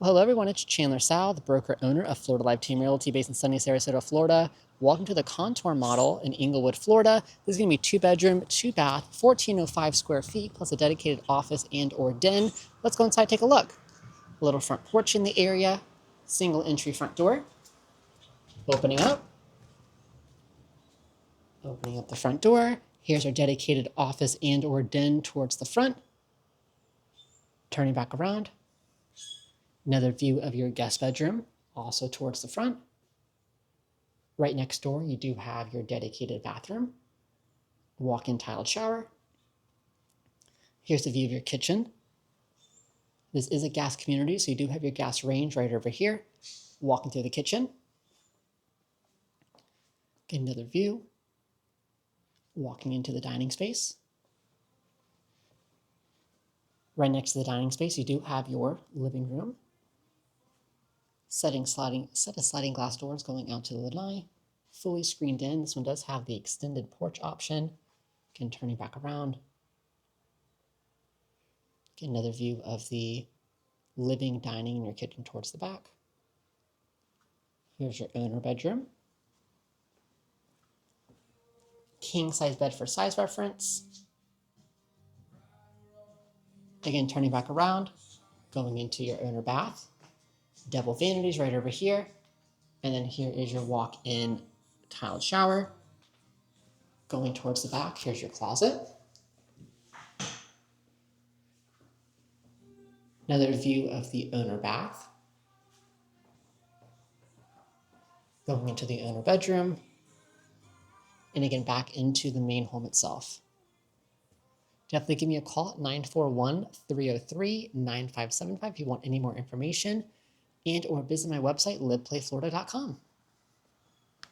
Well, hello everyone, it's Chandler Sal, the broker owner of Florida Live Team Realty based in sunny Sarasota, Florida. Welcome to the Contour model in Englewood, Florida. This is going to be 2-bedroom, 2-bath, 1,405 square feet, plus a dedicated office and or den. Let's go inside and take a look. A little front porch in the area, single entry front door. Opening up the front door. Here's our dedicated office and or den towards the front. Turning back around. Another view of your guest bedroom, also towards the front. Right next door, you do have your dedicated bathroom, walk-in tiled shower. Here's the view of your kitchen. This is a gas community, so you do have your gas range right over here. Walking through the kitchen. Get another view. Walking into the dining space. Right next to the dining space, you do have your living room. Set of sliding glass doors going out to the lanai, fully screened in. This one does have the extended porch option. Again, turning back around. Get another view of the living, dining, and your kitchen towards the back. Here's your owner bedroom. King size bed for size reference. Again, turning back around, going into your owner bath. Double vanities right over here. And then here is your walk-in tiled shower. Going towards the back, here's your closet. Another view of the owner bath. Going into the owner bedroom. And again, back into the main home itself. Definitely give me a call at 941-303-9575 if you want any more information, and or visit my website, liveplayflorida.com.